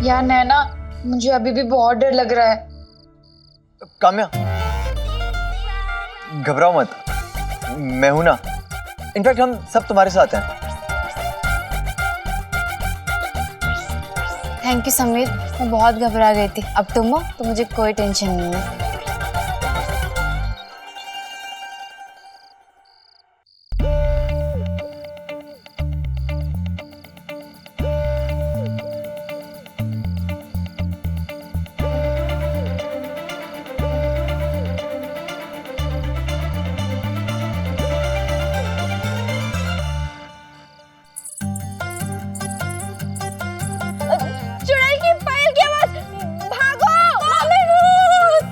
यार नैना, मुझे अभी भी बहुत डर लग रहा है। काम्या, घबराओ मत, मैं हूं ना। इनफैक्ट हम सब तुम्हारे साथ हैं। थैंक यू समीर, मैं बहुत घबरा गई थी। अब तुम हो तो मुझे कोई टेंशन नहीं है। चुड़ैल की पायल की आवाज, भागो! मम्मी भूत!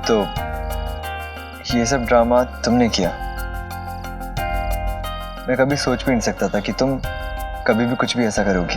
तो ये सब ड्रामा तुमने किया। मैं कभी सोच भी नहीं सकता था कि तुम कभी भी कुछ भी ऐसा करोगी।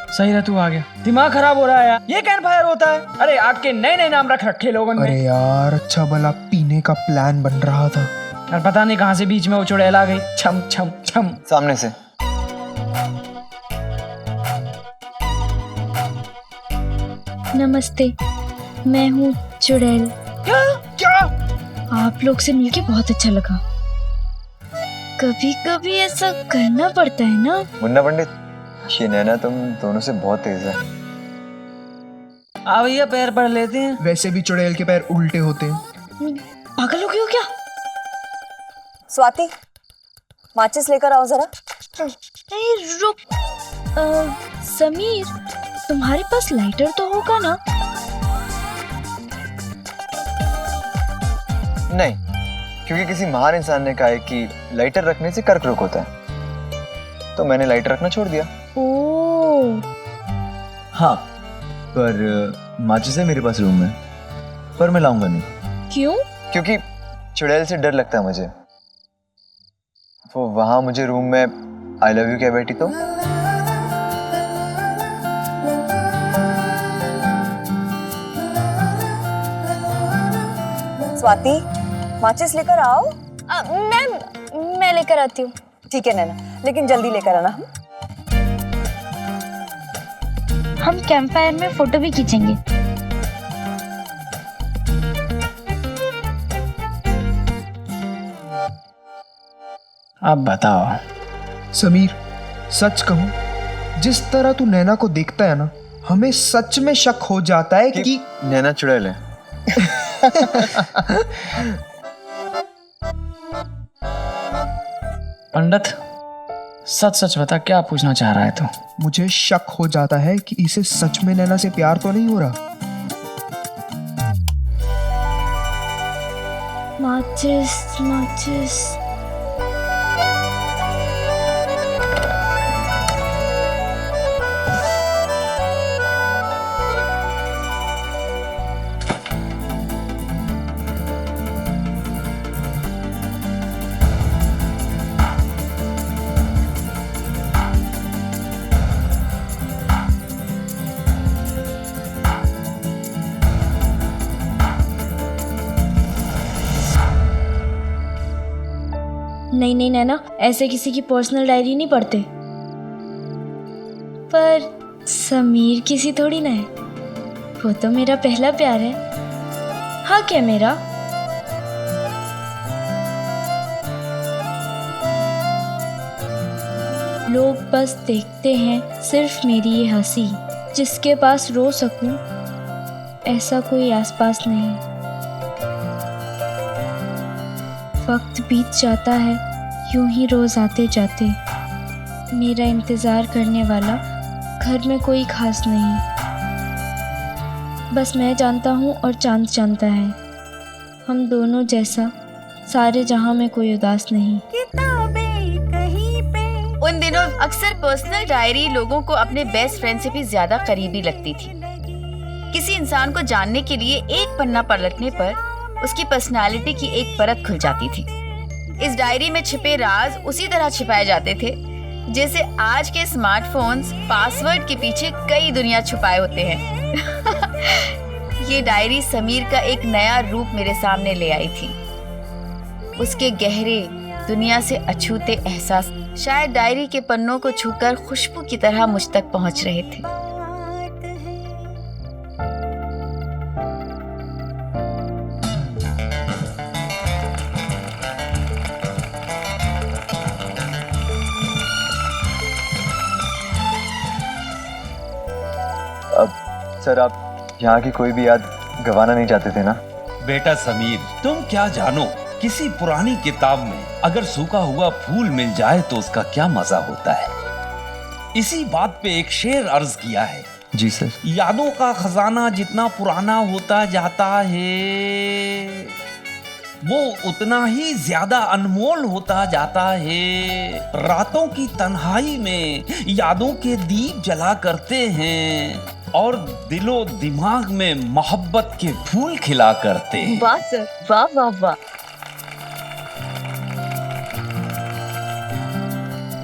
सही है, तू आ गया। दिमाग खराब हो रहा है यार, ये कैंप फायर होता है? अरे आग के नए नए नाम रख रखे लोगों ने। अरे यार, अच्छा भला पीने का प्लान बन रहा था। यार पता नहीं कहाँ से बीच में वो चुड़ैल आ गई। छम छम छम। सामने से। नमस्ते, मैं हूँ चुड़ैल। क्या क्या? आप लोग से मिलके बहुत अच्छा लगा। कभी कभी ऐसा करना पड़ता है ना। मुन्ना पंडित, ये नैना तुम दोनों से बहुत तेज है। आ भैया, पैर पड़ लेते हैं। वैसे भी चुड़ैल के पैर उल्टे होते हैं। पागल हो गए हो क्या? स्वाति, माचिस लेकर आओ जरा। नहीं रुक। समीर, तुम्हारे पास लाइटर तो होगा ना? नहीं, क्योंकि किसी महान इंसान ने कहा है कि लाइटर रखने से कर्करोग होता है, तो मैंने लाइटर रखना छोड़ दिया। ओह, हाँ, पर माचिस है मेरे पास रूम में, पर मैं लाऊंगा नहीं। क्यों? क्योंकि चुड़ैल से डर लगता है मुझे। वो वहां मुझे रूम में आई लव यू कह बैठी तो। स्वाति, माचिस लेकर आओ। मैं लेकर आती हूँ। ठीक है नैना, लेकिन जल्दी लेकर आना। हम कैंप फायर में फोटो भी खींचेंगे। अब बताओ समीर, सच कहूं, जिस तरह तू नैना को देखता है ना, हमें सच में शक हो जाता है कि नैना चुड़ैल है। पंडित, सच सच बता, क्या पूछना चाह रहा है तू? मुझे शक हो जाता है कि इसे सच में नैना से प्यार तो नहीं हो रहा। माचिस माचिस। नहीं नैना, ऐसे किसी की पर्सनल डायरी नहीं पढ़ते। पर समीर किसी थोड़ी ना है, वो तो मेरा पहला प्यार है। हाँ क्या मेरा? लोग बस देखते हैं सिर्फ मेरी ये हंसी, जिसके पास रो सकूं ऐसा कोई आसपास नहीं। वक्त बीत जाता है यूं ही रोज आते जाते, मेरा इंतज़ार करने वाला घर में कोई खास नहीं। बस मैं जानता हूँ और चांद जानता है, हम दोनों जैसा सारे जहां में कोई उदास नहीं। उन दिनों अक्सर पर्सनल डायरी लोगों को अपने बेस्ट फ्रेंड से भी ज्यादा करीबी लगती थी। किसी इंसान को जानने के लिए एक पन्ना पलटने पर उसकी पर्सनालिटी की एक परत खुल जाती थी। इस डायरी में छिपे राज उसी तरह छिपाए जाते थे जैसे आज के स्मार्टफोन्स पासवर्ड के पीछे कई दुनिया छुपाए होते हैं। ये डायरी समीर का एक नया रूप मेरे सामने ले आई थी। उसके गहरे, दुनिया से अछूते एहसास शायद डायरी के पन्नों को छूकर खुशबू की तरह मुझ तक पहुंच रहे थे। अब सर, आप यहाँ की कोई भी याद गंवाना नहीं चाहते थे ना? बेटा समीर, तुम क्या जानो, किसी पुरानी किताब में अगर सूखा हुआ फूल मिल जाए तो उसका क्या मजा होता है। इसी बात पे एक शेर अर्ज किया है। जी सर। यादों का खजाना जितना पुराना होता जाता है वो उतना ही ज्यादा अनमोल होता जाता है। रातों की तन्हाई में यादों के दीप जला करते हैं और दिलो दिमाग में मोहब्बत के फूल खिला करते हैं। वाह सर, वाह वाह वाह।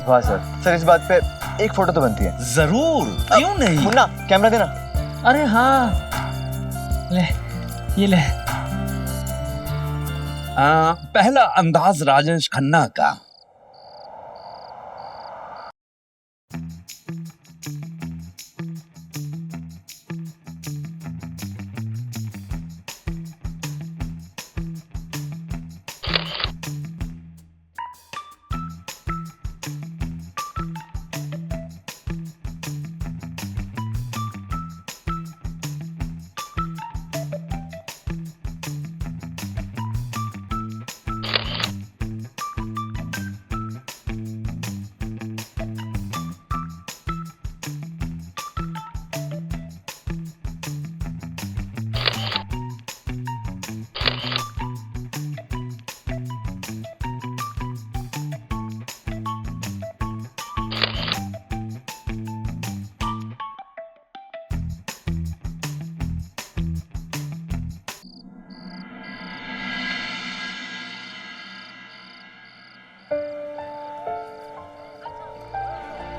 वाह सर। सर, इस बात पे एक फोटो तो बनती है। जरूर, क्यों नहीं। मुन्ना, कैमरा देना। अरे हाँ, ले ये ले। पहला अंदाज राजेश खन्ना का।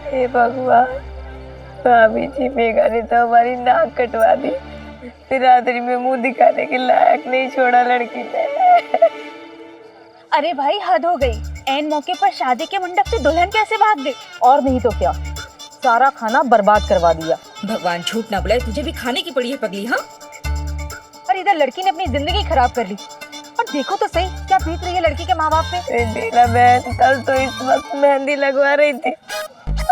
हे भगवान, भाभी जी मेघा ने तो हमारी नाक कटवा दी, बिरादरी में मुंह दिखाने के लायक नहीं छोड़ा लड़की ने। अरे भाई, हद हो गई। ऐन मौके पर शादी के मंडप से दुल्हन कैसे भाग गई? और नहीं तो क्या, सारा खाना बर्बाद करवा दिया। भगवान झूठ ना बुलाए, तुझे भी खाने की पड़ी है पगली। हाँ, और इधर लड़की ने अपनी जिंदगी खराब कर ली। और देखो तो सही क्या बीत रही है लड़की के माँ बाप पे। बेला बहन कल तो इस वक्त मेहंदी लगवा रही थी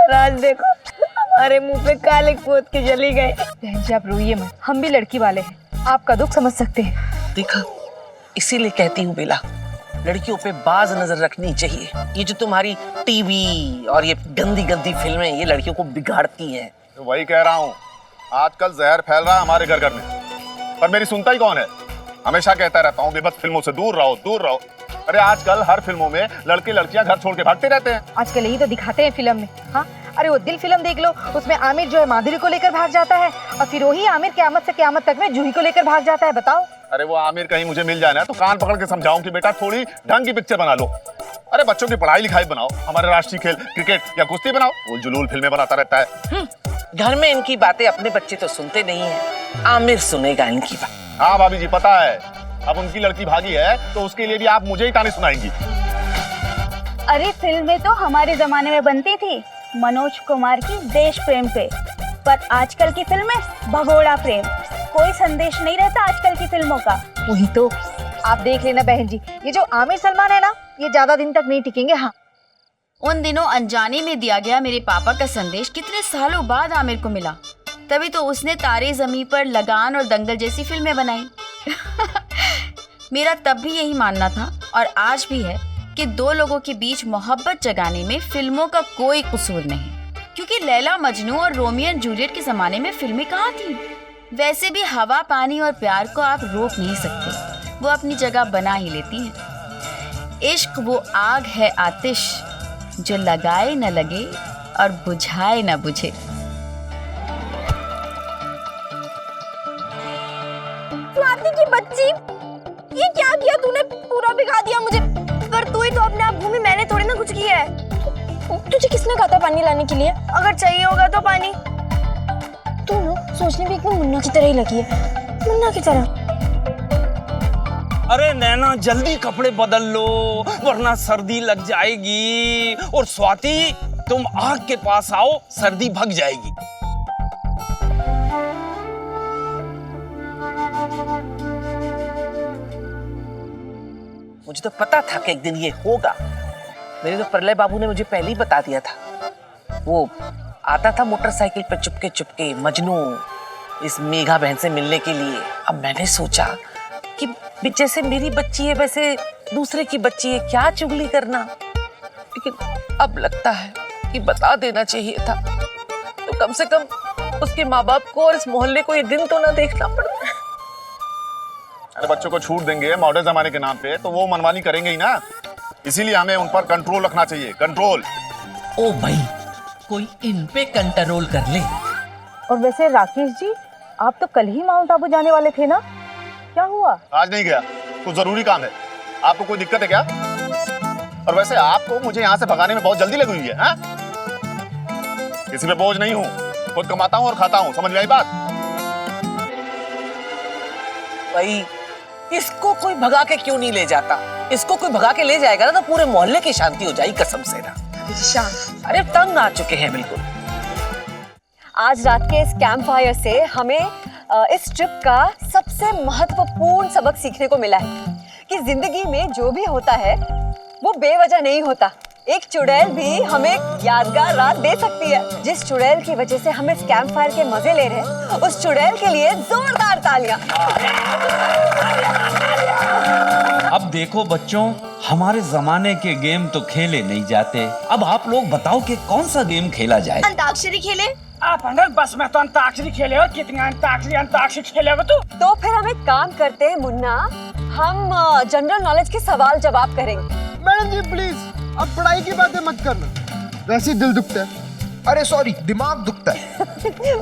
और आज देखो हमारे मुंह पे काले पोत के चली गई। बहन जी, आप रोइए मत, हम भी लड़की वाले हैं, आपका दुख समझ सकते हैं। देखा, इसीलिए कहती हूँ बेला, लड़कियों पे बाज नजर रखनी चाहिए। ये जो तुम्हारी टीवी और ये गंदी गंदी फिल्में ये लड़कियों को बिगाड़ती हैं। तो वही कह रहा हूँ, आजकल जहर फैल रहा है हमारे घर घर में, पर मेरी सुनता ही कौन है। हमेशा कहता रहता हूँ बेबस फिल्मों से दूर रहो, दूर रहो। अरे आजकल हर फिल्मों में लड़के लड़कियां घर छोड़ के भागते रहते हैं। आजकल यही तो दिखाते हैं फिल्म में। हाँ, अरे वो दिल फिल्म देख लो, उसमें आमिर जो है माधुरी को लेकर भाग जाता है और फिर वही आमिर क़यामत से क़यामत तक में जूही को लेकर भाग जाता है। बताओ। अरे वो आमिर कहीं मुझे मिल जाए ना तो कान पकड़ के समझाऊं कि बेटा थोड़ी ढंग की पिक्चर बना लो। अरे बच्चों की पढ़ाई लिखाई बनाओ, हमारे राष्ट्रीय खेल क्रिकेट या कुश्ती बनाओ। वो जुलूल फिल्में बनाता रहता है। घर में इनकी बातें अपने बच्चे तो सुनते नहीं है, आमिर सुनेगा इनकी बात। हाँ भाभी जी, पता है अब उनकी लड़की भागी है तो उसके लिए भी आप मुझे ही ताने सुनाएंगी। अरे फिल्में तो हमारे जमाने में बनती थी मनोज कुमार की देश प्रेम पे, पर आजकल की फिल्में भगोड़ा प्रेम। कोई संदेश नहीं रहता आजकल की फिल्मों का। वही तो, आप देख लेना बहन जी, ये जो आमिर सलमान है ना, ये ज्यादा दिन तक नहीं टिकेंगे। हाँ, उन दिनों अनजाने में दिया गया मेरे पापा का संदेश कितने सालों बाद आमिर को मिला। तभी तो उसने तारे ज़मीं पर, लगान और दंगल जैसी फिल्में बनाई। मेरा तब भी यही मानना था और आज भी है कि दो लोगों के बीच मोहब्बत जगाने में फिल्मों का कोई कसूर नहीं, क्योंकि लैला मजनू और रोमियो एंड जूलियट के ज़माने में फिल्में कहाँ थीं। वैसे भी हवा, पानी और प्यार को आप रोक नहीं सकते, वो अपनी जगह बना ही लेती हैं। इश्क वो आग है आतिश जो लगाए न लगे और बुझाए न बुझे। स्वाति की बच्ची, ये क्या किया तूने? पूरा भिगा दिया मुझे। पर तू ही तो अपने आप घूमी, मैंने थोड़ी ना कुछ किया है। तुझे किसने कहा था पानी लाने के लिए? अगर चाहिए होगा तो पानी। तू ना सोचने भी एकदम मुन्ना की तरह ही लगी है, मुन्ना की तरह। अरे नैना जल्दी कपड़े बदल लो वरना सर्दी लग जाएगी। और स्वाति तुम आग के पास आओ, सर्दी भग जाएगी। मुझे तो पता था कि एक दिन ये होगा। मेरे तो प्रलय बाबू ने मुझे पहले ही बता दिया था। वो आता था मोटरसाइकिल पर चुपके चुपके मजनू इस मेघा बहन से मिलने के लिए। अब मैंने सोचा कि जैसे मेरी बच्ची है वैसे दूसरे की बच्ची है, क्या चुगली करना। लेकिन अब लगता है कि बता देना चाहिए था, तो कम से कम उसके माँ बाप को और इस मोहल्ले को ये दिन तो ना देखना पड़ता। अरे बच्चों को छूट देंगे मॉडर्न जमाने के नाम पे तो वो मनमानी करेंगे ही ना, इसीलिए हमें उन पर कंट्रोल रखना चाहिए। कंट्रोल। ओ भाई, कोई इन पे कंट्रोल कर ले। और वैसे राकेश जी, आप तो कल ही माउंट आबू जाने वाले थे ना, क्या हुआ? आज नहीं गया, कुछ जरूरी काम है। आपको कोई दिक्कत है क्या? और वैसे आपको मुझे यहाँ से भगाने में बहुत जल्दी लगी हुई है, हाँ? किसी पे बोझ नहीं हूँ, खुद कमाता हूँ और खाता हूँ, समझ में आई बात? भाई इसको कोई भगा के क्यों नहीं ले जाता? इसको कोई भगा के ले जाएगा ना तो पूरे मोहल्ले की शांति हो जाएगी, कसम से ना। अरे तंग आ चुके हैं बिल्कुल। आज रात के इस कैंप फायर से हमें इस ट्रिप का सबसे महत्वपूर्ण सबक सीखने को मिला है कि जिंदगी में जो भी होता है वो बेवजह नहीं होता। एक चुड़ैल भी हमें यादगार रात दे सकती है। जिस चुड़ैल की वजह से हम इस कैंप फायर के मजे ले रहे हैं, उस चुड़ैल के लिए जोरदार तालियां। अब देखो बच्चों, हमारे जमाने के गेम तो खेले नहीं जाते। अब आप लोग बताओ कि कौन सा गेम खेला जाए? अंताक्षरी खेले। आप अंदर बस में तो अंताक्षरी खेले हो, कितनी अंताक्षरी खेले हो तू? तो फिर हम एक काम करते हैं मुन्ना, हम जनरल नॉलेज के सवाल जवाब करेंगे। मैडम जी प्लीज, अब पढ़ाई की बातें मत करना, वैसे दिल दुखता है। अरे सॉरी, दिमाग दुखता है।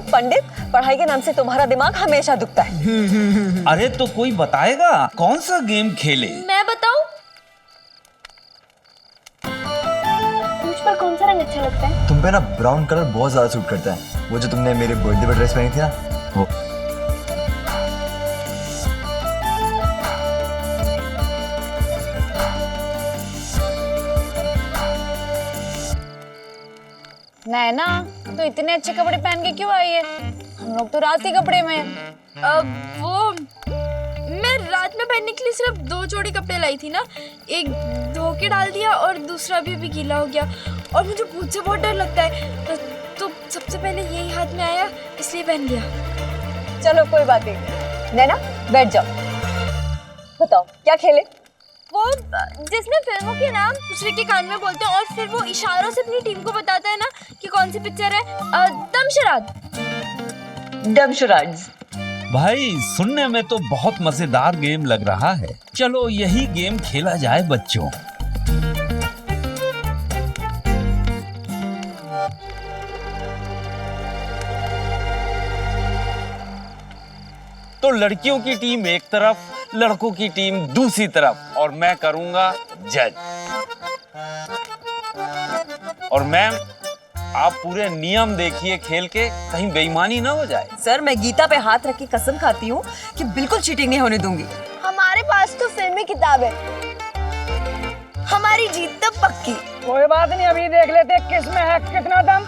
पंडित, पढ़ाई के नाम से तुम्हारा दिमाग हमेशा दुखता है। अरे तो कोई बताएगा कौन सा गेम खेले? मैं बताऊं? मुझ पर कौन सा रंग अच्छा लगता है? तुम पे ना ब्राउन कलर बहुत ज्यादा सूट करता है। वो जो तुमने मेरे बर्थडे पे ड्रेस पहनी थी ना, वो। नैना, तो इतने अच्छे कपड़े पहन के क्यों आई है? हम लोग तो रात के कपड़े में हैं। वो मैं रात में पहनने के लिए सिर्फ 2 जोड़ी कपड़े लाई थी ना, एक धो के डाल दिया और दूसरा भी गीला हो गया। और मुझे भूत से बहुत डर लगता है, तो सबसे पहले यही हाथ में आया, इसलिए पहन लिया। चलो कोई बात नहीं। नैना बैठ जाओ, बताओ क्या खेले? वो जिसमें फिल्मों के नाम दूसरे के कान में बोलते हैं और फिर वो इशारों से अपनी टीम को बताता है ना कि कौन सी पिक्चर है। दमशराद। डमशराड्स। भाई सुनने में तो बहुत मजेदार गेम लग रहा है। चलो यही गेम खेला जाए बच्चों। तो लड़कियों की टीम एक तरफ, लड़कों की टीम दूसरी तरफ, और मैं करूंगा जज। और मैम, आप पूरे नियम देखिए खेल के, कहीं बेईमानी ना हो जाए। सर, मैं गीता पे हाथ रख के कसम खाती हूँ कि बिल्कुल चीटिंग नहीं होने दूंगी। हमारे पास तो फिल्मी किताब है, हमारी जीत तो पक्की। कोई बात नहीं, अभी देख लेते हैं किस में है कितना दम।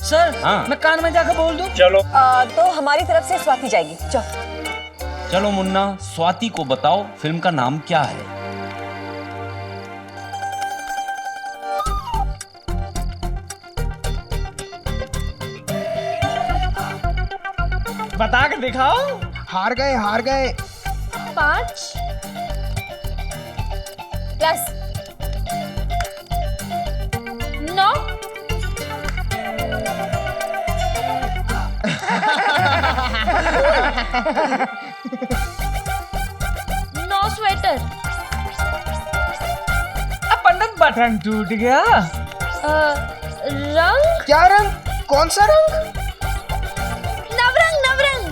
सर हाँ। मैं कान में जाकर बोल दूं? चलो तो हमारी तरफ से स्वाति जाएगी। चलो चलो मुन्ना, स्वाति को बताओ फिल्म का नाम क्या है। बता के दिखाओ। हार गए हार गए। 5 प्लस 9 9 स्वेटर। अब पंडित बटन टूट गया। रंग? क्या रंग? कौन सा रंग? नवरंग नवरंग।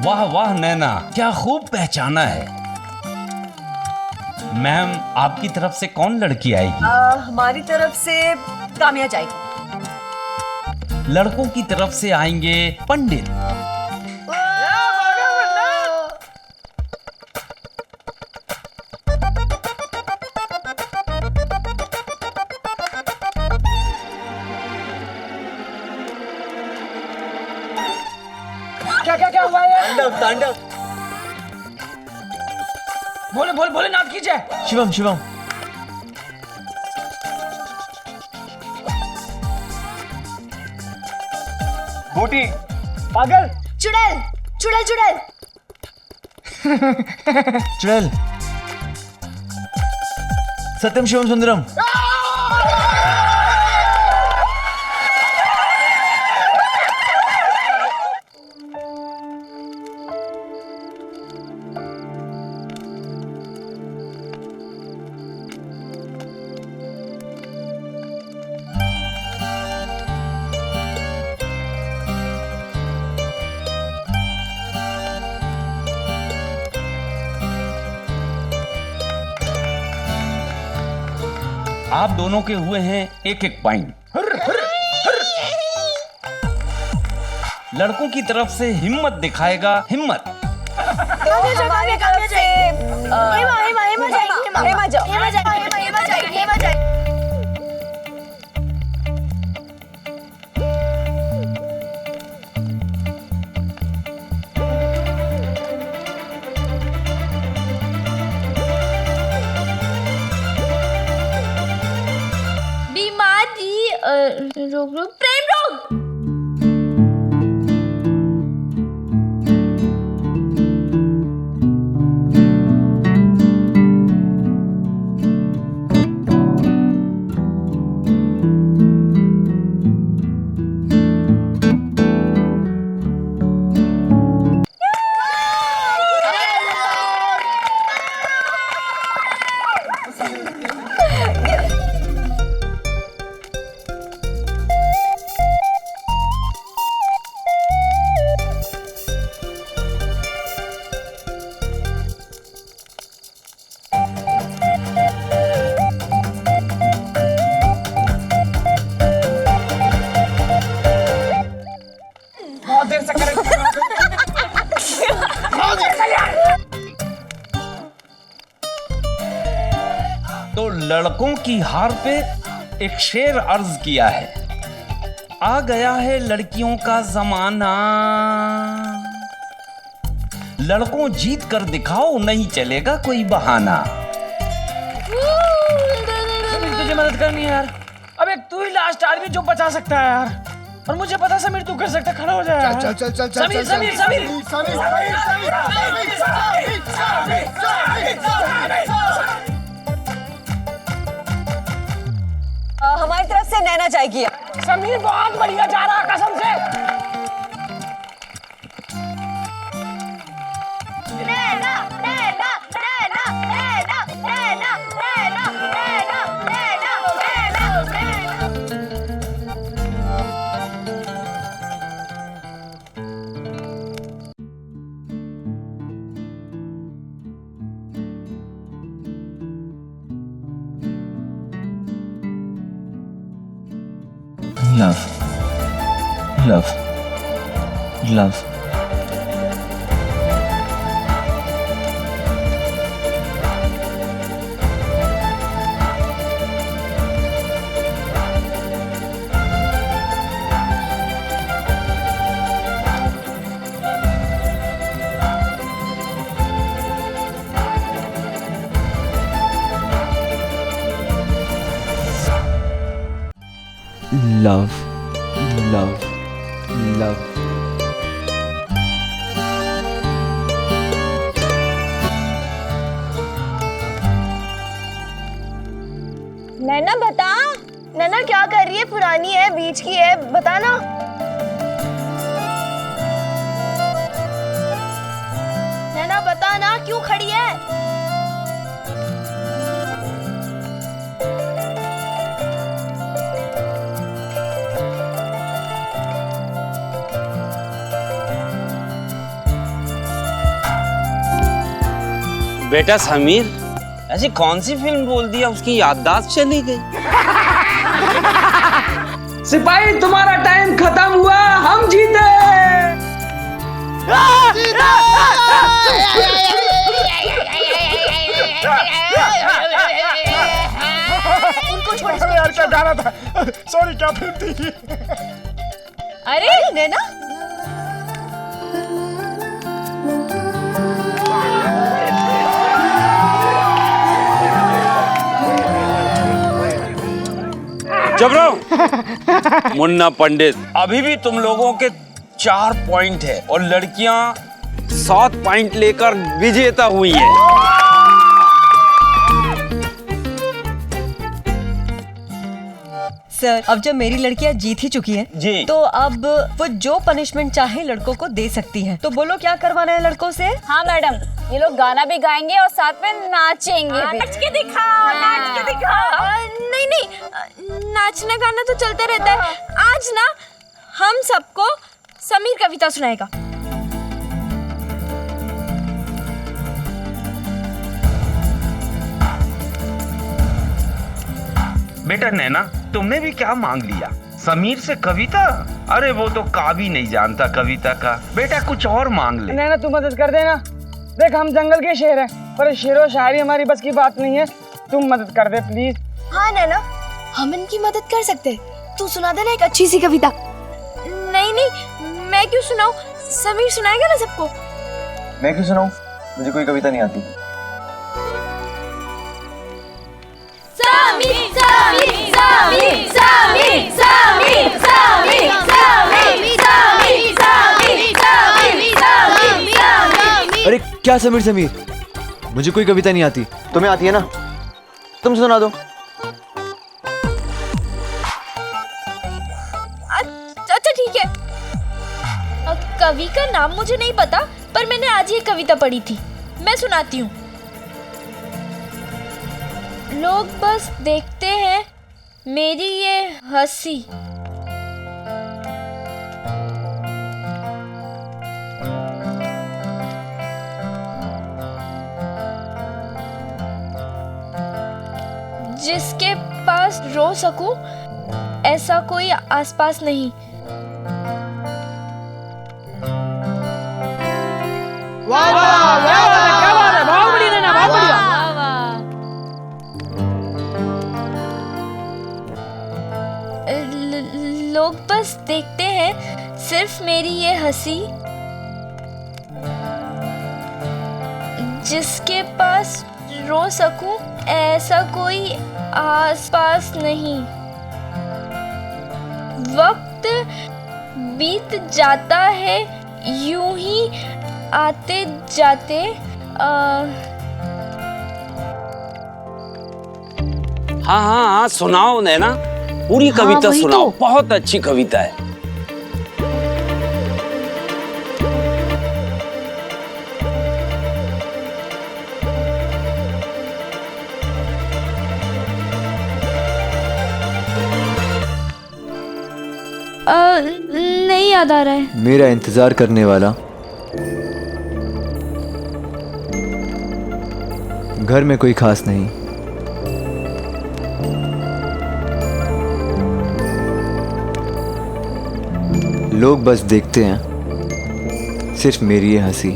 वाह वाह नैना, क्या खूब पहचाना है। मैम, आपकी तरफ से कौन लड़की आएगी? हमारी तरफ से काम्या जाएगी। लड़कों की तरफ से आएंगे पंडित। क्या हुआ है? तांडव। बोले बोले बोले नाथ कीजिए। शिवम शिवम। बूटी। पागल। चुड़ैल चुड़ैल चुड़ैल। चुड़ैल। सत्यम शिवम सुंदरम। आप दोनों के हुए हैं एक एक पॉइंट। लड़कों की तरफ से हिम्मत दिखाएगा हिम्मत। तो हमारी तरफ से हेमा जाएगी। हेमा जाओ। हेमा जाएगी। हेमा जाएगी। बीमारी रोग रोग प्रेम रोग। बहुत देर से कर तो लड़कों की हार पे एक शेर अर्ज किया है। आ गया है लड़कियों का जमाना, लड़कों जीत कर दिखाओ, नहीं चलेगा कोई बहाना। तुझे मदद करनी है यार। अब एक तू ही लास्ट आदमी जो बचा सकता है यार। और मुझे पता समीर तू कर सकता, खड़ा हो जाए यार। चल चल चल चल समीर समीर समीर हमारी तरफ से नैना जाएगी। समीर बहुत बढ़िया जा रहा है कसम से। नैना नैना नैना नैना नैना नैना नैना नैना नैना। Love. Love love love love love नैना बता, नैना क्या कर रही है? पुरानी है, बीच की है, बता ना। नैना बता ना, क्यों खड़ी है? बेटा समीर, ऐसी कौन सी फिल्म बोल दिया उसकी याददाश्त चली गई? सिपाही तुम्हारा टाइम खत्म हुआ, हम जीते। उनको छोड़ यार क्या गाना था, सॉरी क्या फिल्म थी? अरे नैना, चुप रहो। मुन्ना पंडित, अभी भी तुम लोगों के 4 पॉइंट है और लड़कियां 7 पॉइंट लेकर विजेता हुई हैं। सर, अब जब मेरी लड़कियां जीत ही चुकी हैं, जी, तो अब वो जो पनिशमेंट चाहे लड़कों को दे सकती हैं। तो बोलो क्या करवाना है लड़कों से? हाँ मैडम, ये लोग गाना भी गाएंगे और साथ में नाचेंगे भी। नाच के दिखाओ, नाच के दिखाओ। नहीं नहीं, नाचना गाना तो चलता रहता है। आज ना हम सबको समीर कविता सुनाएगा। बेटा नैना, तुमने भी क्या मांग लिया? समीर से कविता? अरे वो तो का भी नहीं जानता कविता का। बेटा कुछ और मांग ले। नैना तू मदद कर देना। देख हम जंगल के शेर हैं, पर शेरो शायरी हमारी बस की बात नहीं है। तुम मदद कर दे प्लीज। हाँ नैना, हम इनकी मदद कर सकते। तू सुना देना एक अच्छी सी कविता। नहीं नहीं, मैं क्यों सुनाऊं? समीर सुनाएगा ना सबको। मैं क्यों सुनाऊं? मुझे कोई कविता नहीं आती। समीर समीर समीर समीर समीर समीर समीर समीर समीर समीर। अरे क्या समीर समीर, मुझे कोई कविता नहीं आती। तुम्हें आती है ना, तुम सुना दो। अच्छा ठीक है। कवि का नाम मुझे नहीं पता, पर मैंने आज ये कविता पढ़ी थी। मैं सुनाती हूँ। लोग बस देखते हैं मेरी ये हंसी, जिसके पास रो सकूं ऐसा कोई आसपास नहीं। वाह वाह, क्या बात है, बहुत बढ़िया नैना, बहुत बढ़िया। लोग बस देखते हैं सिर्फ मेरी ये हंसी, जिसके पास रो सकूं ऐसा कोई आसपास नहीं। वक्त बीत जाता है यूं ही आते जाते। हाँ हाँ हाँ, सुनाओ नैना, पूरी कविता सुनाओ। बहुत अच्छी कविता है। नहीं याद आ रहा है। मेरा इंतजार करने वाला, घर में कोई खास नहीं, लोग बस देखते हैं सिर्फ मेरी ये हंसी।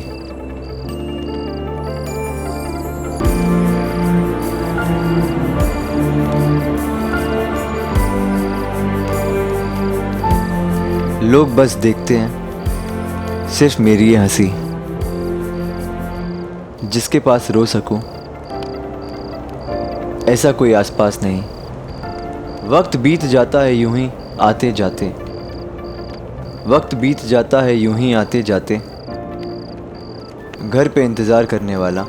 लोग बस देखते हैं सिर्फ मेरी ये हंसी। जिसके पास रो सकूं ऐसा कोई आसपास नहीं। वक्त बीत जाता है यूं ही आते जाते, वक्त बीत जाता है यूं ही आते जाते। घर पे इंतज़ार करने वाला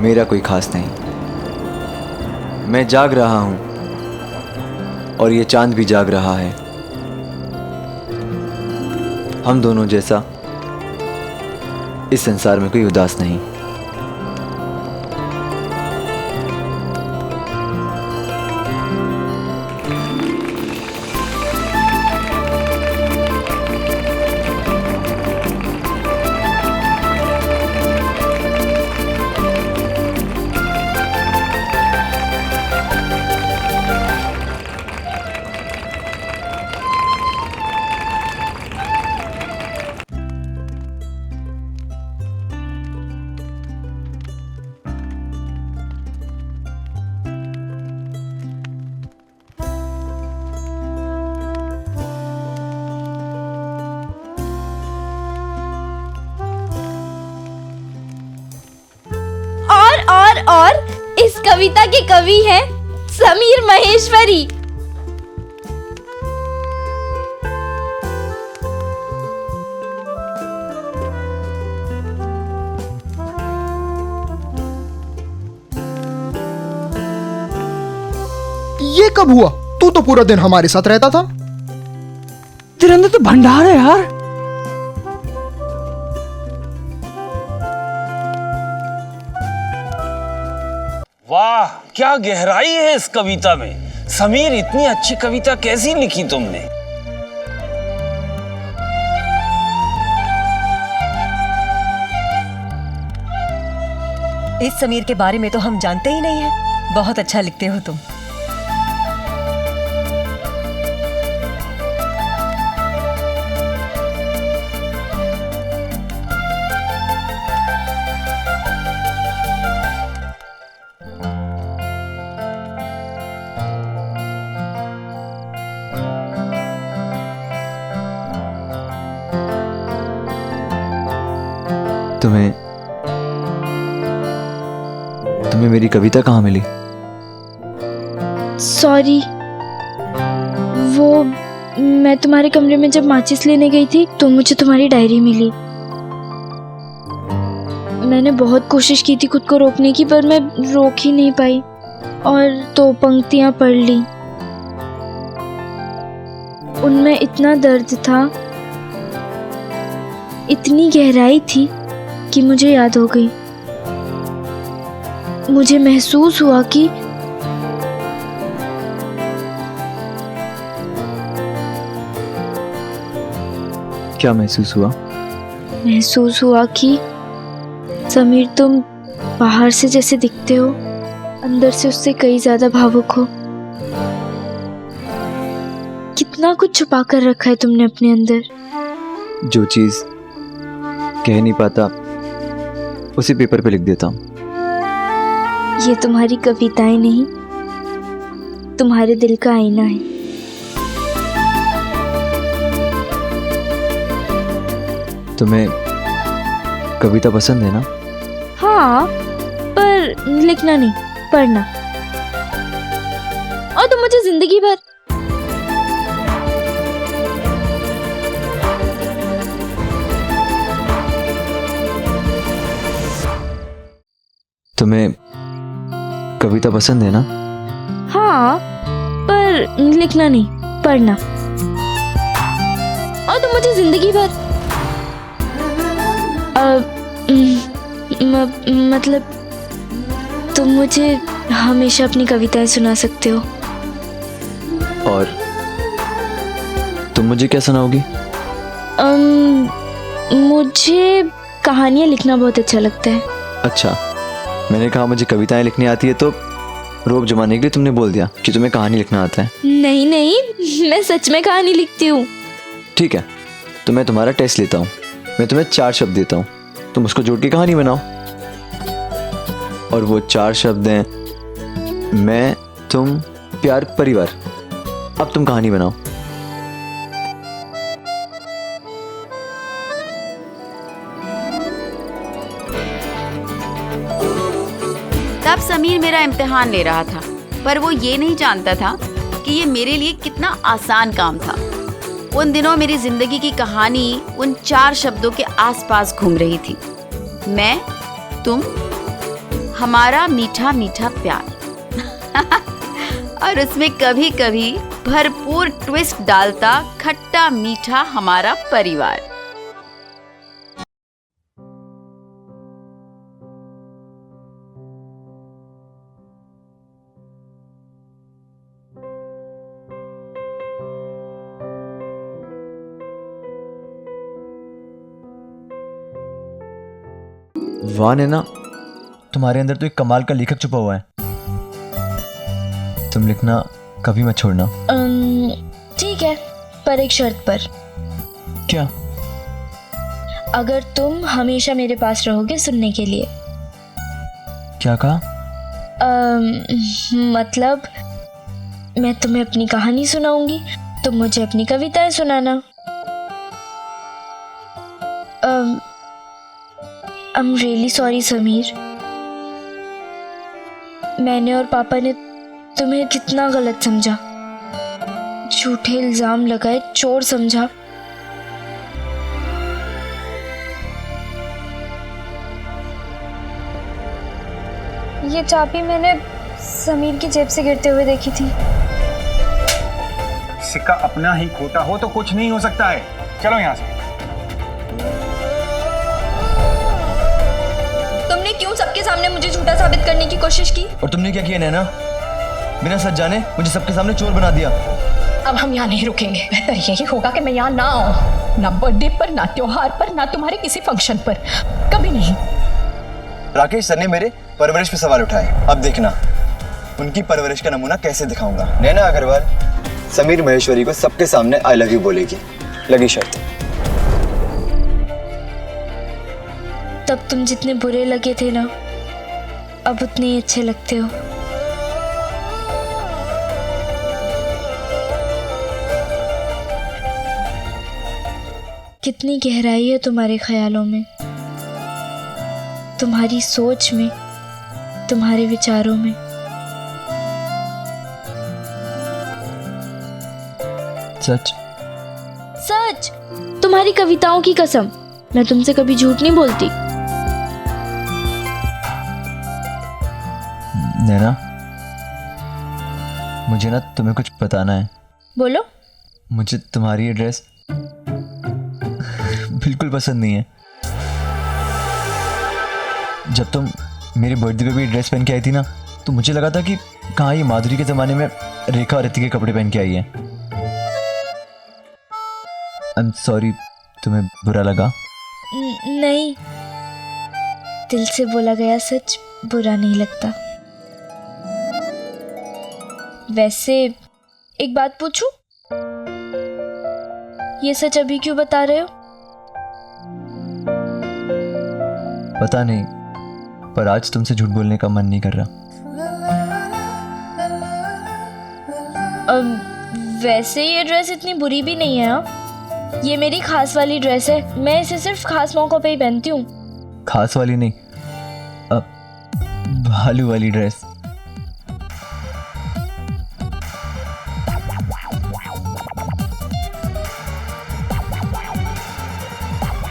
मेरा कोई खास नहीं। मैं जाग रहा हूँ और ये चांद भी जाग रहा है। हम दोनों जैसा इस संसार में कोई उदास नहीं। और इस कविता के कवि हैं समीर महेश्वरी। ये कब हुआ? तू तो पूरा दिन हमारे साथ रहता था। तेरे अंदर तो भंडार है यार। वाह, क्या गहराई है इस कविता में। समीर, इतनी अच्छी कविता कैसी लिखी तुमने? इस समीर के बारे में तो हम जानते ही नहीं हैं। बहुत अच्छा लिखते हो तुम। तुम्हें मेरी कविता कहाँ मिली? सॉरी, वो मैं तुम्हारे कमरे में जब माचिस लेने गई थी तो मुझे तुम्हारी डायरी मिली। मैंने बहुत कोशिश की थी खुद को रोकने की, पर मैं रोक ही नहीं पाई और 2 पंक्तियां पढ़ ली। उनमें इतना दर्द था, इतनी गहराई थी कि मुझे याद हो गई। मुझे महसूस हुआ कि क्या महसूस हुआ? महसूस हुआ कि समीर, तुम बाहर से जैसे दिखते हो, अंदर से उससे कई ज्यादा भावुक हो। कितना कुछ छुपा कर रखा है तुमने अपने अंदर। जो चीज कह नहीं पाता उसे पेपर पे लिख देता हूँ। ये तुम्हारी कविताएं नहीं, तुम्हारे दिल का आईना है। तुम्हें कविता पसंद है ना? हाँ, पर लिखना नहीं, पढ़ना। और तुम मुझे जिंदगी भर तुम्हें कविता पसंद है ना? हाँ, पर लिखना नहीं, पढ़ना। और तुम मुझे जिंदगी भर मतलब तुम मुझे हमेशा अपनी कविताएं सुना सकते हो। और तुम मुझे क्या सुनाओगी? मुझे कहानियां लिखना बहुत अच्छा लगता है। अच्छा, मैंने कहा मुझे कविताएं लिखनी आती है तो रोब जमाने के लिए तुमने बोल दिया कि तुम्हें कहानी लिखना आता है। नहीं नहीं, मैं सच में कहानी लिखती हूँ। ठीक है, तो मैं तुम्हारा टेस्ट लेता हूँ। मैं तुम्हें 4 शब्द देता हूँ, तुम उसको जोड़ के कहानी बनाओ। और वो 4 शब्द हैं मैं, तुम, प्यार, परिवार। अब तुम कहानी बनाओ। तब समीर मेरा इम्तिहान ले रहा था, पर वो ये नहीं जानता था कि ये मेरे लिए कितना आसान काम था। उन दिनों मेरी जिंदगी की कहानी उन 4 शब्दों के आसपास घूम रही थी। मैं, तुम, हमारा मीठा मीठा प्यार। और उसमें कभी कभी भरपूर ट्विस्ट डालता खट्टा मीठा हमारा परिवार। वाह नैना, तुम्हारे अंदर तो एक कमाल का लेखक छुपा हुआ है। तुम लिखना कभी मत छोड़ना। ठीक है, पर एक शर्त पर। क्या? अगर तुम हमेशा मेरे पास रहोगे सुनने के लिए। क्या कहा? मतलब मैं तुम्हें अपनी कहानी सुनाऊंगी, तुम मुझे अपनी कविताएं सुनाना। I'm really sorry समीर, मैंने और पापा ने तुम्हें कितना गलत समझा, झूठे इल्जाम लगाए, चोर समझा। ये चाबी मैंने समीर की जेब से गिरते हुए देखी थी। सिक्का अपना ही खोटा हो तो कुछ नहीं हो सकता है। चलो यहाँ से। तुमने क्यों सबके सामने मुझे झूठा साबित करने की कोशिश की? और तुमने क्या किया नैना? बिना सच जाने मुझे सबके सामने चोर बना दिया। अब हम यहाँ नहीं रुकेंगे। बेहतर यही होगा कि मैं यहाँ ना आऊँ, ना बर्थडे पर, ना त्योहार पर, ना तुम्हारे किसी फंक्शन पर, कभी नहीं। राकेश सर ने मेरे परवरिश पे सवाल उठाए। अब देखना उनकी परवरिश का नमूना कैसे दिखाऊंगा। नैना अग्रवाल समीर महेश्वरी को सबके सामने आई लव यू बोलेगी। लगी शर्त। तब तुम जितने बुरे लगे थे ना, अब उतने ही अच्छे लगते हो। कितनी गहराई है तुम्हारे ख्यालों में, तुम्हारी सोच में, तुम्हारे विचारों में। सच सच, तुम्हारी कविताओं की कसम, मैं तुमसे कभी झूठ नहीं बोलती। नैना, मुझे ना तुम्हें कुछ बताना है। बोलो। मुझे तुम्हारी ये ड्रेस बिल्कुल पसंद नहीं है। जब तुम मेरे बर्थडे पे भी ड्रेस पहन के आई थी ना, तो मुझे लगा था कि कहाँ ये माधुरी के ज़माने में रेखा और ऋतिक के कपड़े पहन के आई है। आई एम सॉरी, तुम्हें बुरा लगा? नहीं, दिल से बोला गया सच बुरा नहीं लगता। वैसे एक बात पूछूं? ये सच अभी क्यों बता रहे हो? पता नहीं, पर आज तुमसे झूठ बोलने का मन नहीं कर रहा। वैसे ये ड्रेस इतनी बुरी भी नहीं है। हाँ, ये मेरी खास वाली ड्रेस है, मैं इसे सिर्फ खास मौकों पे ही पहनती हूँ। खास वाली नहीं, भालू वाली ड्रेस।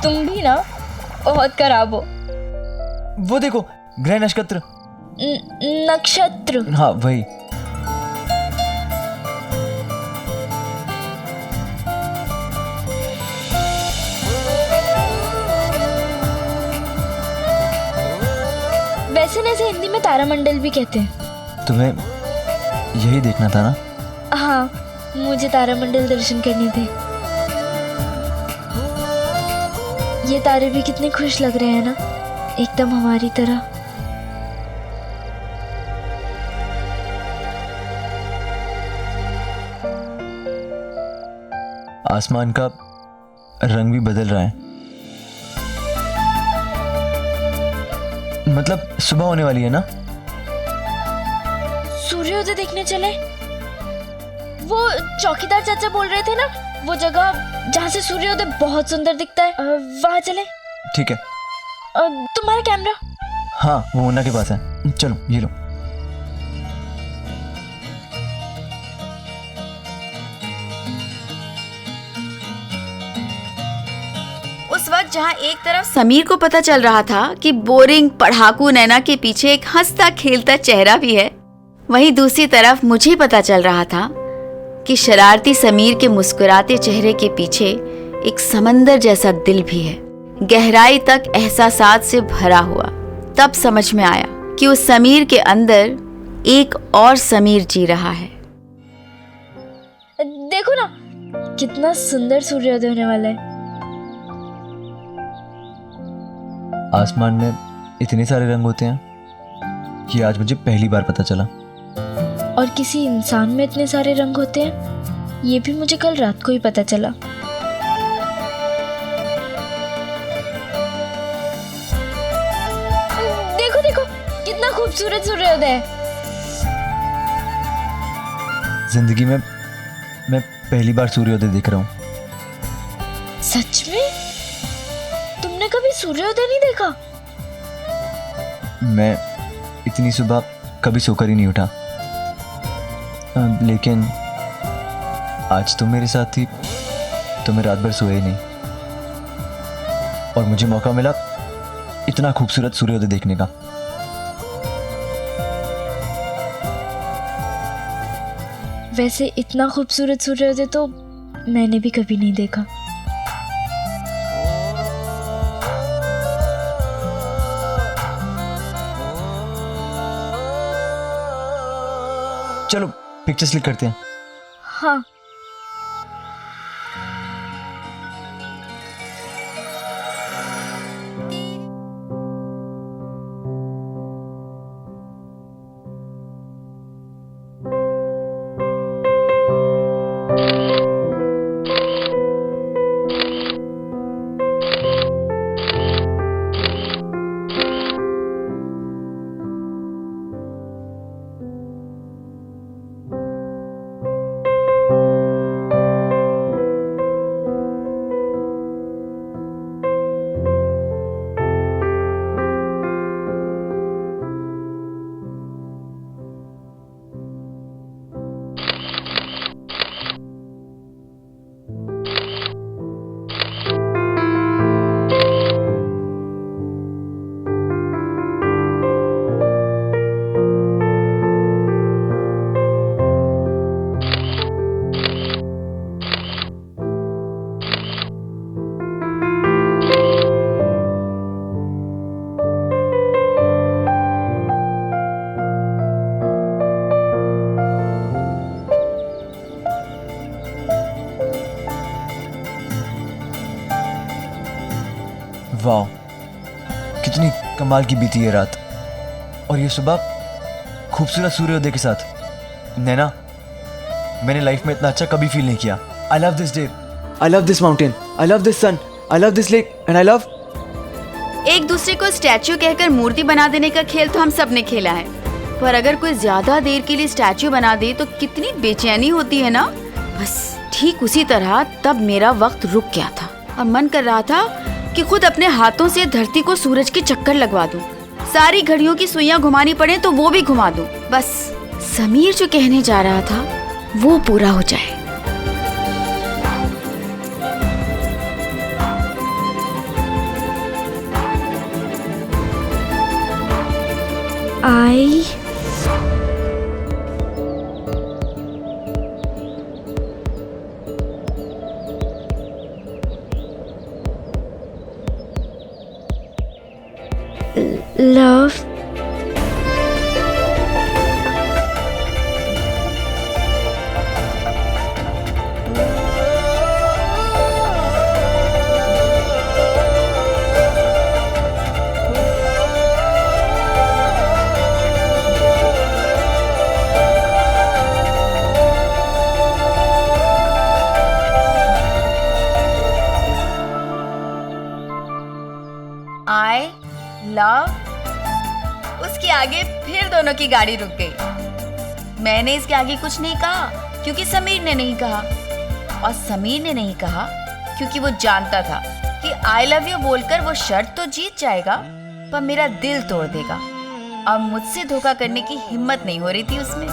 तुम भी ना बहुत खराब हो। वो देखो, ग्रह नक्षत्र। नक्षत्र? हाँ वही। वैसे न इसे हिंदी में तारामंडल भी कहते हैं। तुम्हें यही देखना था ना? हाँ, मुझे तारामंडल दर्शन करने थे। ये तारे भी कितने खुश लग रहे हैं ना, एकदम हमारी तरह। आसमान का रंग भी बदल रहा है। मतलब सुबह होने वाली है ना? सूर्योदय देखने चले? वो चौकीदार चाचा बोल रहे थे ना, वो जगह जहाँ से सूर्योदय बहुत सुंदर दिखता है, वहाँ चले? ठीक है। तुम्हारा कैमरा? हाँ, वो मुन्ना के पास है। चलो ये लो। उस वक्त जहाँ एक तरफ समीर को पता चल रहा था कि बोरिंग पढ़ाकू नैना के पीछे एक हंसता खेलता चेहरा भी है, वहीं दूसरी तरफ मुझे पता चल रहा था कि शरारती समीर के मुस्कुराते चेहरे के पीछे एक समंदर जैसा दिल भी है, गहराई तक एहसासात से भरा हुआ। तब समझ में आया कि उस समीर के अंदर एक और समीर जी रहा है। देखो ना कितना सुंदर सूर्योदय होने वाला है। आसमान में इतने सारे रंग होते हैं, ये आज मुझे पहली बार पता चला। और किसी इंसान में इतने सारे रंग होते हैं, ये भी मुझे कल रात को ही पता चला। देखो देखो कितना खूबसूरत सूर्योदय है। जिंदगी में मैं पहली बार सूर्योदय देख रहा हूँ। सच में? तुमने कभी सूर्योदय नहीं देखा? मैं इतनी सुबह कभी सोकर ही नहीं उठा, लेकिन आज तुम मेरे साथ थी तो मैं रात भर सोया ही नहीं, और मुझे मौका मिला इतना खूबसूरत सूर्योदय देखने का। वैसे इतना खूबसूरत सूर्योदय तो मैंने भी कभी नहीं देखा। चलो पिक्चर्स क्लिक करते हैं। हाँ। वाह, कितनी कमाल की बीती है रात, और ये सुबह खूबसूरत सूर्योदय के साथ। नैना, मैंने लाइफ में इतना अच्छा कभी फील नहीं किया। I love this day, I love this mountain, I love this sun, I love this lake and I love. एक दूसरे को स्टैचू कहकर मूर्ति बना देने का खेल तो हम सब ने खेला है, पर अगर कोई ज्यादा देर के लिए स्टैचू बना दे तो कितनी बेचैनी होती है ना। बस ठीक उसी तरह तब मेरा वक्त रुक गया था और मन कर रहा था कि खुद अपने हाथों से धरती को सूरज के चक्कर लगवा दूं, सारी घड़ियों की सुइयां घुमानी पड़े तो वो भी घुमा दूं, बस समीर जो कहने जा रहा था वो पूरा हो जाए। आई love लव, उसके आगे फिर दोनों की गाड़ी रुक गई। मैंने इसके आगे कुछ नहीं कहा क्योंकि समीर ने नहीं कहा, और समीर ने नहीं कहा क्योंकि वो जानता था कि आई लव यू बोलकर वो शर्त तो जीत जाएगा पर मेरा दिल तोड़ देगा। अब मुझसे धोखा करने की हिम्मत नहीं हो रही थी उसमें।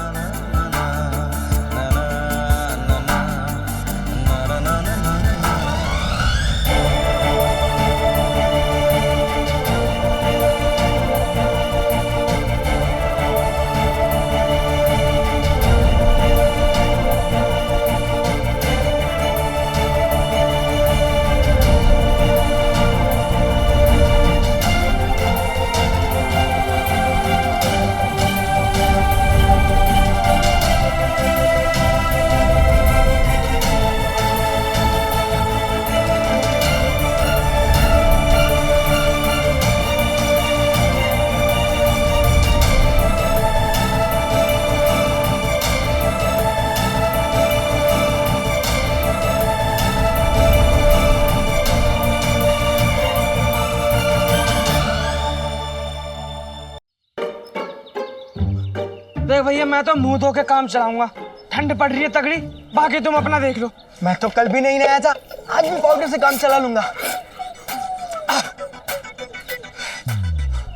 देख भैया, मैं तो मुंह धो के काम चलाऊंगा। ठंड पड़ रही है तगड़ी, बाकी तुम अपना देख लो। मैं तो कल भी नहीं नहाया था, आज भी पाउडर से काम चला लूंगा।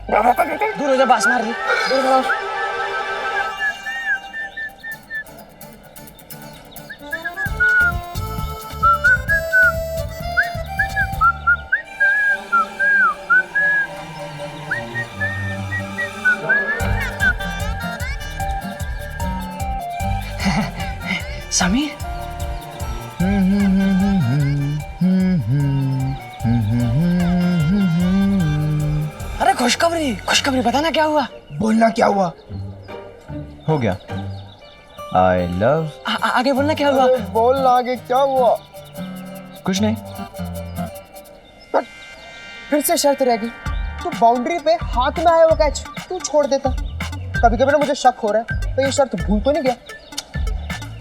दूर हो जा, बास मार रही। दूर हो जा। समीर, अरे खुशखबरी बता ना, क्या हुआ? बोलना क्या हुआ? हो गया। I love. आगे बोलना क्या हुआ? बोलना आगे क्या हुआ? कुछ नहीं। फिर से शर्त रह गई। तू बाउंड्री पे हाथ में आया वो कैच तू छोड़ देता। कभी कभी ना मुझे शक हो रहा है, तो ये शर्त भूल तो नहीं गया?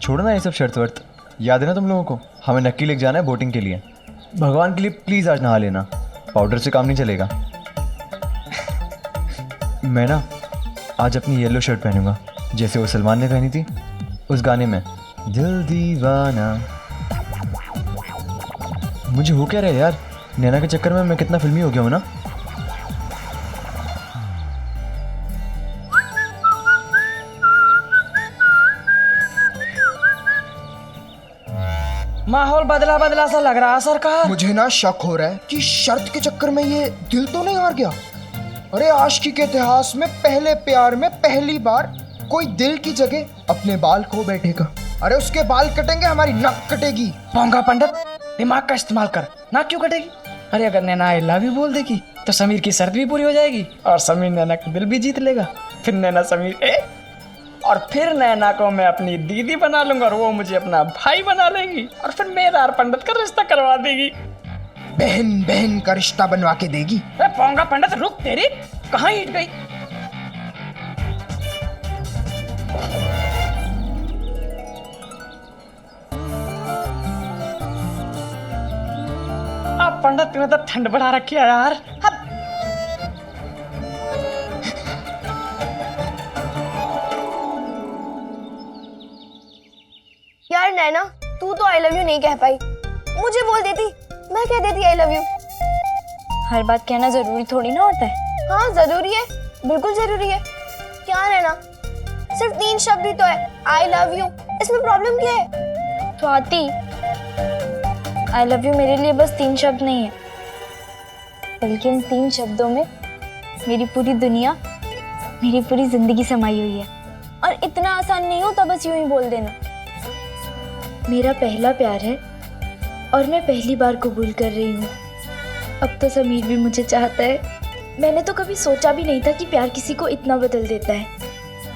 छोड़ना ये सब शर्त वर्त। याद है ना तुम लोगों को, हमें नक्की लेके जाना है बोटिंग के लिए। भगवान के लिए प्लीज आज नहा लेना, पाउडर से काम नहीं चलेगा। मैं ना आज अपनी येलो शर्ट पहनूंगा जैसे वो सलमान ने पहनी थी उस गाने में, दिल दीवाना। मुझे हो क्या रहा है यार, नैना के चक्कर में मैं कितना फिल्मी हो गया हूँ ना। माहौल बदला बदला सा लग रहा है सरकार। मुझे ना शक हो रहा है कि शर्त के चक्कर में ये दिल तो नहीं हार गया। अरे आशिकी के इतिहास में पहले प्यार में पहली बार कोई दिल की जगह अपने बाल खो बैठेगा। अरे उसके बाल कटेंगे, हमारी नाक कटेगी। पोंगा पंडित, दिमाग का इस्तेमाल कर। नाक क्यों कटेगी? अरे अगर नैना आई लव यू बोल देगी तो समीर की शर्त भी पूरी हो जाएगी और समीर नैना का दिल भी जीत लेगा। फिर नैना समीर और फिर नैना को मैं अपनी दीदी बना लूंगा और वो मुझे अपना भाई बना लेगी और फिर मेरा और पंडित का रिश्ता करवा देगी। बहन बहन का रिश्ता बनवा के देगी। पोंगा पंडित रुक, तेरी कहाँ ईट गई? अब पंडित तूने तो ठंड बढ़ा रखी है यार। यार नैना, तू तो आई लव यू नहीं कह पाई, मुझे बोल देती, मैं कह देती आई लव यू। हर बात कहना जरूरी थोड़ी ना होता है। हाँ जरूरी है, बिल्कुल जरूरी है। क्या नैना, सिर्फ 3 शब्द ही तो है, आई लव यू, इसमें प्रॉब्लम क्या है? स्वाति, आई लव यू मेरे लिए बस 3 शब्द नहीं है, बल्कि इन 3 शब्दों में मेरी पूरी दुनिया, मेरी पूरी जिंदगी समाई हुई है। और इतना आसान नहीं होता बस यूं ही बोल देना। मेरा पहला प्यार है और मैं पहली बार कबूल कर रही हूँ। अब तो समीर भी मुझे चाहता है। मैंने तो कभी सोचा भी नहीं था कि प्यार किसी को इतना बदल देता है।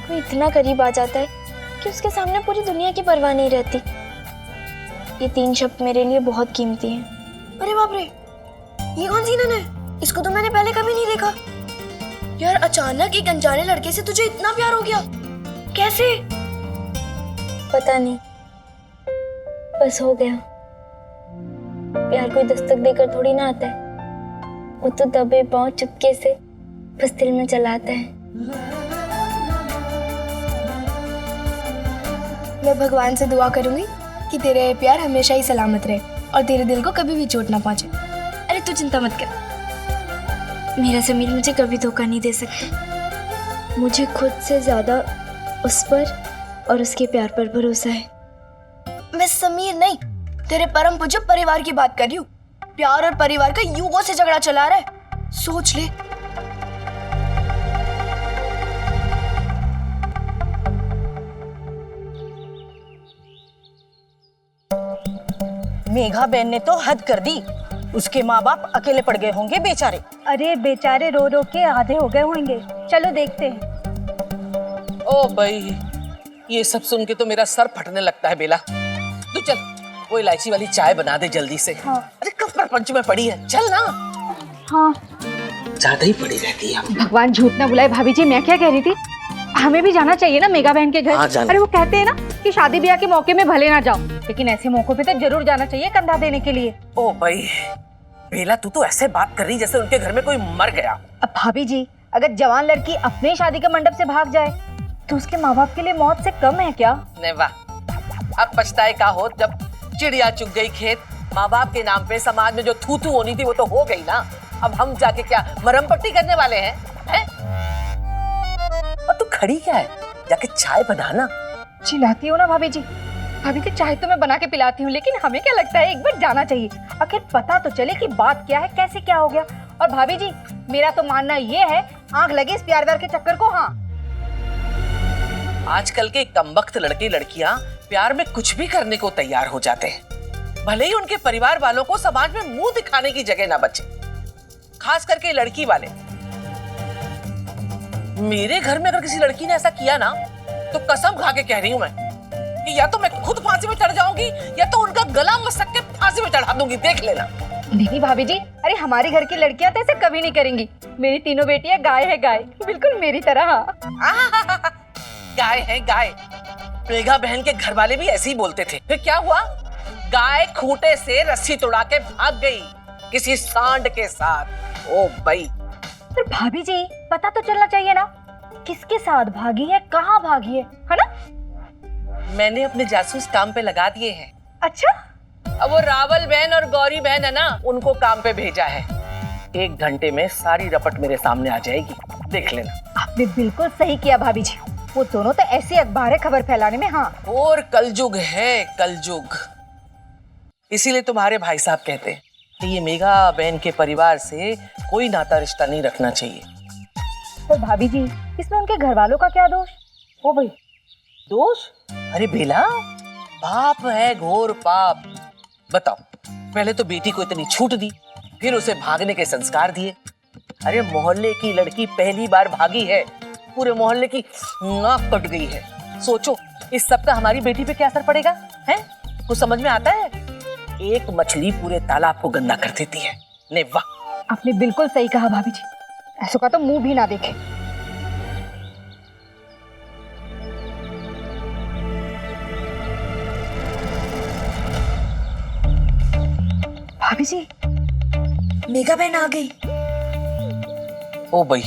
कोई इतना करीब आ जाता है कि उसके सामने पूरी दुनिया की परवाह नहीं रहती। ये 3 शब्द मेरे लिए बहुत कीमती हैं। अरे बाप रे, ये कौन सी नैना है? इसको तो मैंने पहले कभी नहीं देखा। यार अचानक एक अनजाने लड़के से तुझे इतना प्यार हो गया, कैसे? पता नहीं, बस हो गया। प्यार कोई दस्तक देकर थोड़ी ना आता है, वो तो दबे पांव चुपके से बस दिल में चला आता है। मैं भगवान से दुआ करूंगी कि तेरा ये प्यार हमेशा ही सलामत रहे और तेरे दिल को कभी भी चोट ना पहुंचे। अरे तू चिंता मत कर, मेरा समीर मुझे कभी धोखा नहीं दे सकता। मुझे खुद से ज्यादा उस पर और उसके प्यार पर भरोसा है। मैं समीर नहीं, तेरे परम पूज्य परिवार की बात कर रही हूँ। प्यार और परिवार का युगों से झगड़ा चला रहा है, सोच ले। मेघा बहन ने तो हद कर दी। उसके माँ बाप अकेले पड़ गए होंगे बेचारे। अरे बेचारे रो रो के आधे हो गए होंगे। चलो देखते हैं। ओ भाई, ये सब सुन के तो मेरा सर फटने लगता है बेला। तू चल वो इलायची वाली चाय बना दे जल्दी से। हाँ। अरे कब प्रपंच में पड़ी है, चल ना। हाँ ज्यादा ही पड़ी रहती है। भगवान झूठ ना बुलाए। भाभी जी मैं क्या कह रही थी, हमें भी जाना चाहिए ना मेघा बहन के घर। हाँ, जाना। अरे वो कहते हैं ना कि शादी ब्याह के मौके में भले ना जाओ, लेकिन ऐसे मौकों पे तो जरूर जाना चाहिए कंधा देने के लिए। ओ भाई बेला, तू तो ऐसे बात कर रही जैसे उनके घर में कोई मर गया। अब भाभी जी, अगर जवान लड़की अपने शादी के मंडप से भाग जाए तो उसके माँ बाप के लिए मौत से कम है क्या? नहीं वाह, अब पछताए का हो जब चिड़िया चुग गई खेत। माँ बाप के नाम पे समाज में जो थू थू होनी थी वो तो हो गई ना। अब हम जाके क्या मरहम पट्टी करने वाले हैं, हैं? और तू खड़ी क्या है, जाके चाय बनाना। चिल्लाती हो ना भाभी जी। भाभी जी चाय तो मैं बना के पिलाती हूँ, लेकिन हमें क्या लगता है एक बार जाना चाहिए, आखिर पता तो चले कि बात क्या है, कैसे क्या हो गया। और भाभी जी मेरा तो मानना ये है, आग लगे इस प्यार व्यार के चक्कर को। हाँ, आजकल के कमबख्त लड़के लड़कियां प्यार में कुछ भी करने को तैयार हो जाते हैं, भले ही उनके परिवार वालों को समाज में मुंह दिखाने की जगह ना बचे। खास करके लड़की वाले। मेरे घर में अगर किसी लड़की ने ऐसा किया ना, तो कसम खा के कह रही हूं मैं कि या तो मैं खुद फांसी में चढ़ जाऊंगी या तो उनका गला मसक के फांसी में चढ़ा दूंगी, देख लेना। नहीं भाभी जी, अरे हमारे घर की लड़कियां तो ऐसे कभी नहीं करेंगी। मेरी तीनों बेटियां गाय है गाय, बिल्कुल मेरी तरह। गाय है गाय। मेघा बहन के घर वाले भी ऐसे ही बोलते थे। फिर क्या हुआ, गाय खूंटे से रस्सी तोड़ा के भाग गई किसी सांड के साथ। ओ भाई, पर भाभी जी पता तो चलना चाहिए ना किसके साथ भागी है, कहाँ भागी है ना? मैंने अपने जासूस काम पे लगा दिए हैं। अच्छा, अब वो रावल बहन और गौरी बहन है ना, उनको काम पे भेजा है। 1 घंटे में सारी रपट मेरे सामने आ जाएगी, देख लेना। आपने बिल्कुल सही किया भाभी जी, वो दोनों तो ऐसी अखबार है खबर फैलाने में। हाँ, और कलयुग है कलयुग। इसीलिए तुम्हारे भाई साहब कहते हैं कि ये मेघा बहन के परिवार से कोई नाता रिश्ता नहीं रखना चाहिए। तो भाभी जी इसमें उनके घर वालों का क्या दोष? ओ भाई, दोष? अरे बेला, पाप है घोर पाप। बताओ, पहले तो बेटी को इतनी छूट दी, फिर उसे भागने के संस्कार दिए। अरे मोहल्ले की लड़की पहली बार भागी है, पूरे मोहल्ले की नाक कट गई है। सोचो इस सब का हमारी बेटी पे क्या असर पड़ेगा, हैं? कुछ समझ में आता है? एक मछली पूरे तालाब को गंदा कर देती है। ने वाह, आपने बिल्कुल सही कहा भाभी जी, ऐसों का तो मुंह भी ना देखे। भाभी जी, मेघा बहन आ गई। ओ भाई,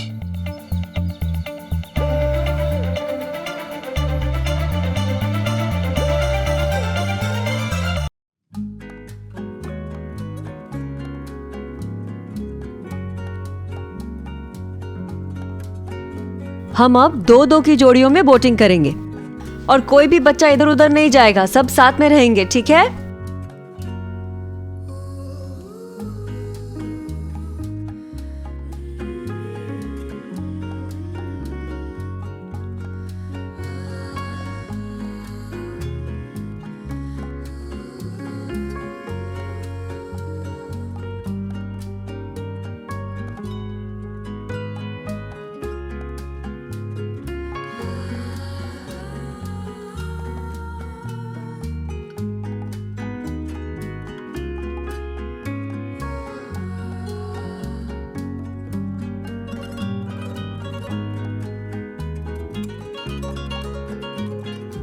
हम अब 2-2 की जोड़ियों में बोटिंग करेंगे और कोई भी बच्चा इधर उधर नहीं जाएगा, सब साथ में रहेंगे, ठीक है?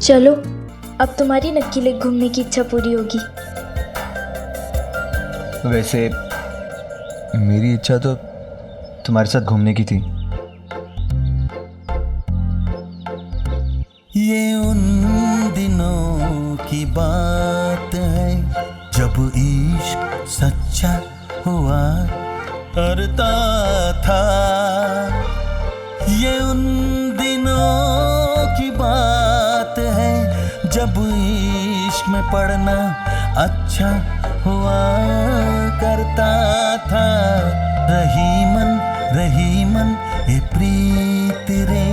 चलो, अब तुम्हारी नक्की लेक घूमने की इच्छा पूरी होगी। वैसे मेरी इच्छा तो तुम्हारे साथ घूमने की थी, ये उन दिनों की बात है जब इश्क सच्चा हुआ करता था। ये उन दिनों की बात है जब इश्क में पढ़ना अच्छा हुआ करता था। रही मन ये प्रीत रे,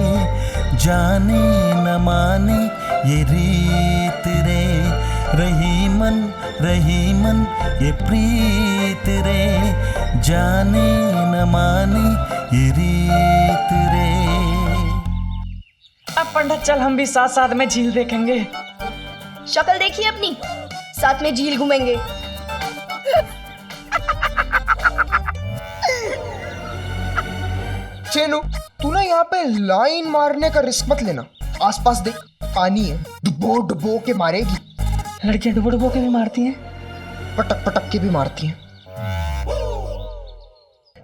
जाने न माने ये रीत रे। रही मन ये प्रीत रे, जाने न माने ये रीत रे। अब पंडित चल हम भी साथ साथ में झील देखेंगे। शक्ल देखिए अपनी, साथ में झील घूमेंगे। चेनू, तू ना यहाँ पे लाइन मारने का रिस्क मत लेना। आसपास देख, पानी है, डुबो डुबो के मारेगी। लड़कियां डुबो डुबो के भी मारती हैं, पटक पटक के भी मारती हैं।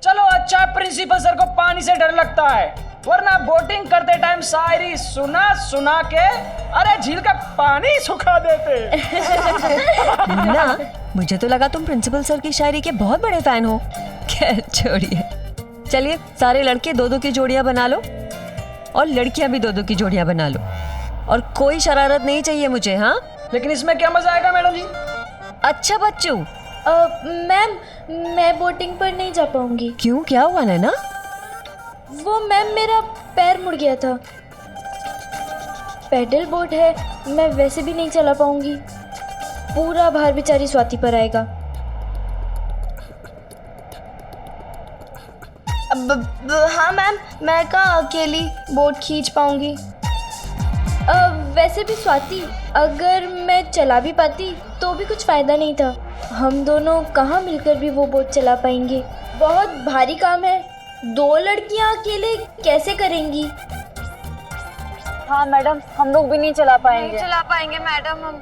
चलो अच्छा, प्रिंसिपल सर को पानी से डर लगता है, वरना बोटिंग करते टाइम शायरी सुना के अरे झील का पानी सुखा देते। ना, मुझे तो लगा तुम प्रिंसिपल सर की शायरी के बहुत बड़े फैन हो। खैर छोड़िए, चलिए सारे लड़के 2-2 की जोड़ियां बना लो और लड़कियां भी 2-2 की जोड़ियां बना लो, और कोई शरारत नहीं चाहिए मुझे। हाँ, लेकिन इसमें क्या मजा आएगा मैडम जी? अच्छा बच्चू। मैम, मैं बोटिंग पर नहीं जा पाऊंगी। क्यों, क्या हुआ नैना? वो मैम, मेरा पैर मुड़ गया था। पैडल बोट है, मैं वैसे भी नहीं चला पाऊंगी। पूरा भार बेचारी स्वाति पर आएगा। हाँ मैम, मैं कहाँ अकेली बोट खींच पाऊंगी। वैसे भी स्वाति, अगर मैं चला भी पाती तो भी कुछ फायदा नहीं था। हम दोनों कहाँ मिलकर भी वो बोट चला पाएंगे। बहुत भारी काम है, 2 लड़कियाँ अकेले कैसे करेंगी? हाँ मैडम, हम लोग भी नहीं चला पाएंगे। नहीं चला पाएंगे मैडम हम।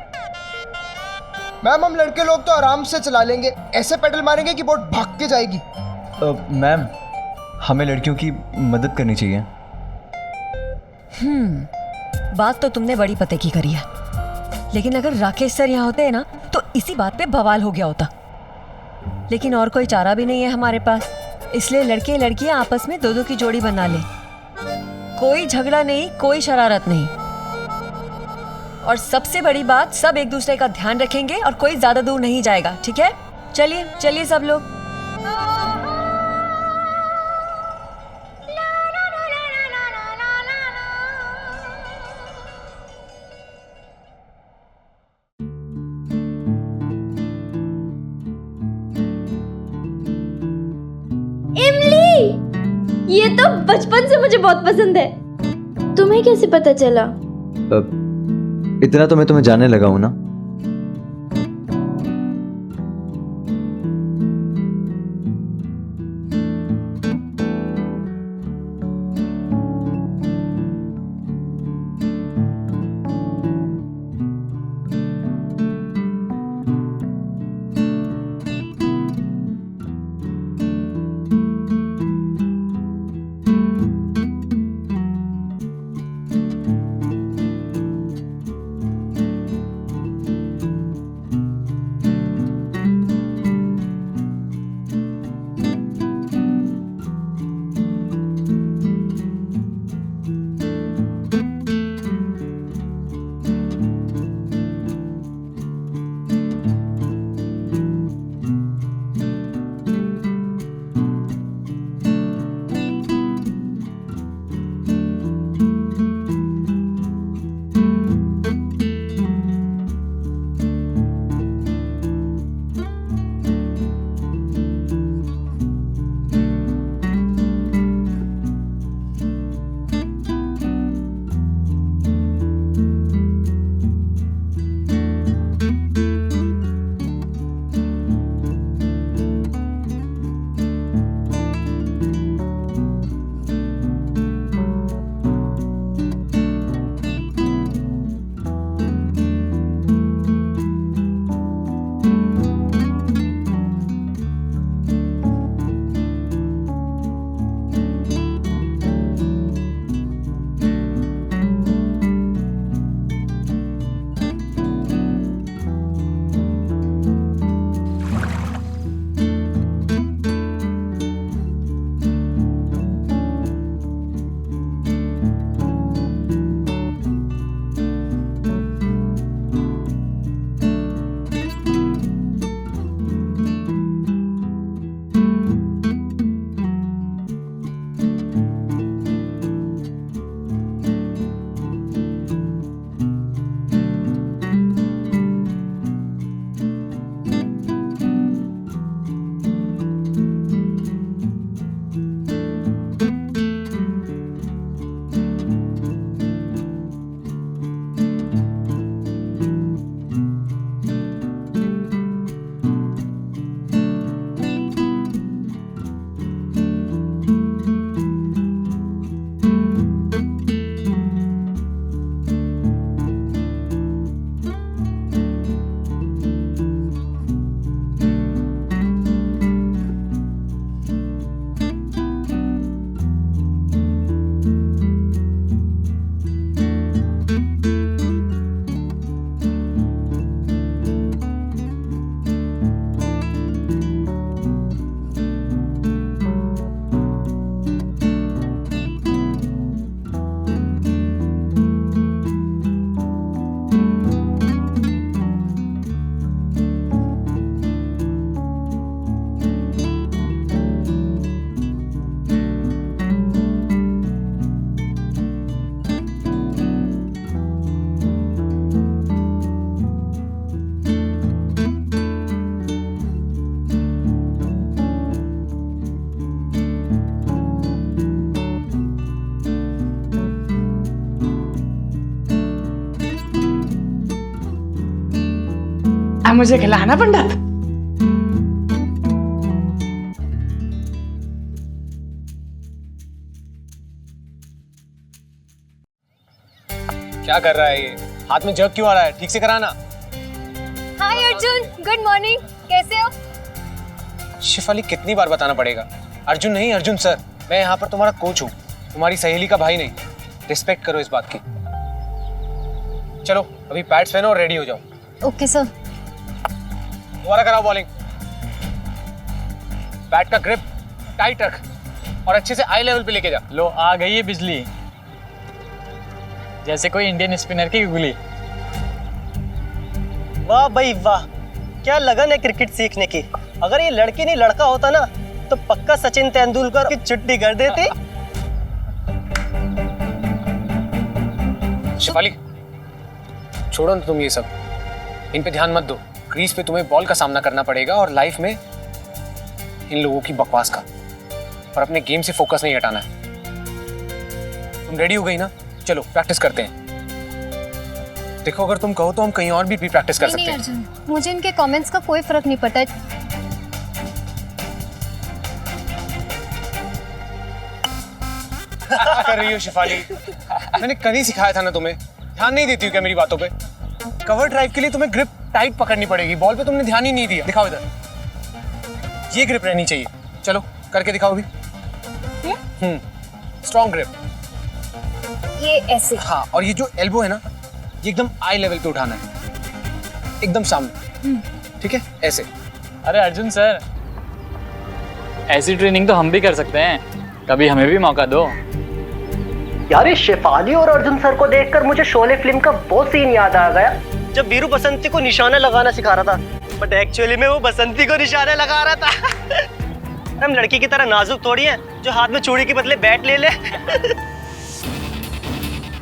मैम, हम लड़के लोग तो आराम से चला लेंगे, ऐसे पेडल मारेंगे कि बोट भाग के जाएगी। मैम, हमें लड़कियों की मदद करनी चाहिए। बात तो तुमने बड़ी पते की करी है, लेकिन अगर राकेश सर यहाँ होते हैं ना तो इसी बात पे बवाल हो गया होता। लेकिन और कोई चारा भी नहीं है हमारे पास, इसलिए लड़के लड़कियां आपस में 2-2 की जोड़ी बना ले। कोई झगड़ा नहीं, कोई शरारत नहीं, और सबसे बड़ी बात, सब एक दूसरे का ध्यान रखेंगे और कोई ज्यादा दूर नहीं जाएगा। ठीक है? चलिए चलिए सब लोग। ये तो बचपन से मुझे बहुत पसंद है। तुम्हें कैसे पता चला? इतना तो मैं तुम्हें जानने लगा हूं ना। अब मुझे खिलाना पंडित। क्या कर रहा है ये? हाथ में जग क्यों आ रहा है? ठीक से कराना। हाय अर्जुन, गुड मॉर्निंग, कैसे हो? शिफाली कितनी बार बताना पड़ेगा? अर्जुन नहीं, अर्जुन सर। मैं यहाँ पर तुम्हारा कोच हूँ, तुम्हारी सहेली का भाई नहीं। रिस्पेक्ट करो इस बात की। चलो अभी पैड्स पहनो और रेडी हो जाओ। Okay sir. दोबारा कराओ बॉलिंग। बैट का ग्रिप टाइट रख और अच्छे से आई लेवल पे लेके जा। लो आ गई है बिजली, जैसे कोई इंडियन स्पिनर की गुगली। वाह भाई वाह, क्या लगन है क्रिकेट सीखने की। अगर ये लड़की नहीं लड़का होता ना तो पक्का सचिन तेंदुलकर की छुट्टी कर देती। शिफाली छोड़ो ना तुम ये सब, इन पे ध्यान मत दो। क्रीज पे तुम्हें बॉल का सामना करना पड़ेगा और लाइफ में इन लोगों की बकवास का। और अपने गेम से फोकस नहीं हटाना है। तुम रेडी हो गई ना? चलो प्रैक्टिस करते हैं। देखो अगर तुम कहो तो हम कहीं और भी प्रैक्टिस कर सकते हैं। अर्जुन, मुझे इनके कमेंट्स का कोई फर्क नहीं पड़ता है। क्या कर रही हो शिफाली? मैंने कल ही सिखाया था ना तुम्हें, ध्यान नहीं देती हो क्या मेरी बातों पे? कवर ड्राइव के लिए तुम्हें ग्रिप टाइट पकड़नी पड़ेगी, बॉल पे तुमने ध्यान ही नहीं दिया। दिखाओ इधर, ये ग्रिप रहनी चाहिए। चलो करके दिखाओ अभी। स्ट्रॉन्ग ग्रिप, ये ऐसे। हाँ, और ये जो एल्बो है ना, ये एकदम आई लेवल पे उठाना है, एकदम सामने। ठीक है, ऐसे। अरे अर्जुन सर, ऐसी ट्रेनिंग तो हम भी कर सकते हैं, कभी हमें भी मौका दो। यार ये शेफाली और अर्जुन सर को देखकर मुझे शोले फिल्म का वो सीन याद आ गया जब वीरू बसंती को निशाना लगाना सिखा रहा था, बट एक्चुअली में वो बसंती को निशाना लगा रहा था। हम लड़की की तरह नाजुक थोड़ी हैं जो हाथ में चूड़ी के बदले बैट ले ले।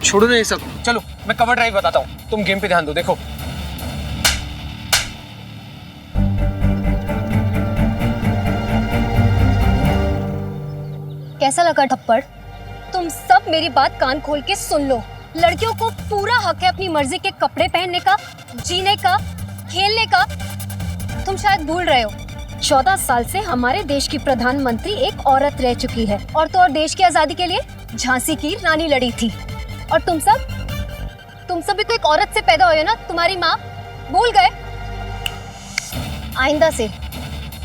छोड़ो ना ये सब, चलो मैं कवर ड्राइव बताता हूँ, तुम गेम पे ध्यान दो। देखो कैसा लगा थप्पड़? तुम सब मेरी बात कान खोल के सुन लो। लड़कियों को पूरा हक है अपनी मर्जी के कपड़े पहनने का, जीने का, खेलने का। तुम शायद भूल रहे हो, 14 साल से हमारे देश की प्रधानमंत्री एक औरत रह चुकी है, और तो और देश की आजादी के लिए झांसी की रानी लड़ी थी। और तुम सब भी तो एक औरत से पैदा हुए ना, तुम्हारी माँ। भूल गए?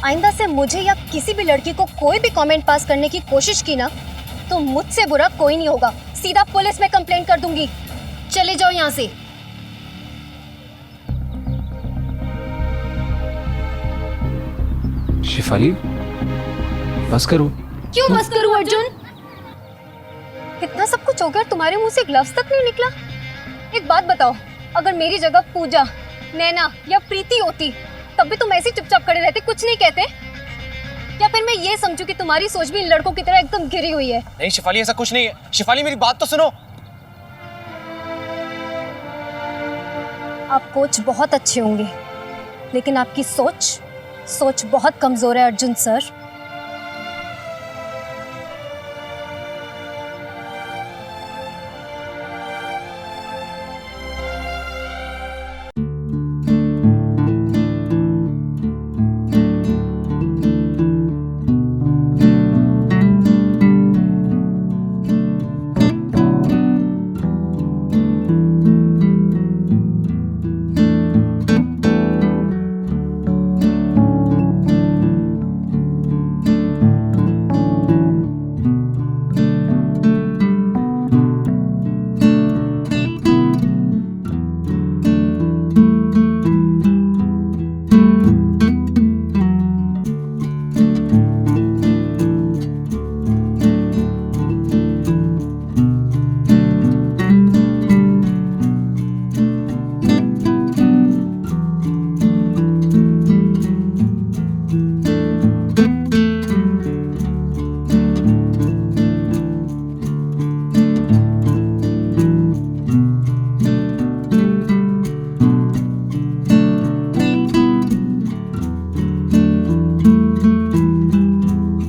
आइंदा से मुझे या किसी भी लड़की को कोई भी कमेंट पास करने की कोशिश की ना, तो मुझसे बुरा कोई नहीं होगा। सीधा पुलिस में कंप्लेंट कर दूंगी। चले जाओ यहाँ से। शिफाली बस करो। क्यों बस करूं अर्जुन? इतना सब कुछ हो गया, तुम्हारे मुंह से ग्लव्स तक नहीं निकला। एक बात बताओ, अगर मेरी जगह पूजा, नैना या प्रीति होती, तब भी तुम ऐसे चुपचाप खड़े रहते, कुछ नहीं कहते? या फिर मैं ये समझूं कि तुम्हारी सोच भी इन लड़कों की तरह एकदम गिरी हुई है? नहीं शिफाली, ऐसा कुछ नहीं है। शिफाली मेरी बात तो सुनो। आप कोच बहुत अच्छे होंगे, लेकिन आपकी सोच बहुत कमजोर है अर्जुन सर।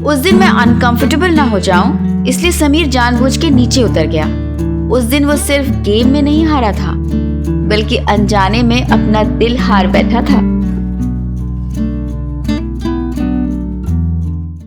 उस दिन मैं अनकंफर्टेबल ना हो जाऊं, इसलिए समीर जानबूझ के नीचे उतर गया। उस दिन वो सिर्फ गेम में नहीं हारा था, बल्कि अनजाने में अपना दिल हार बैठा था।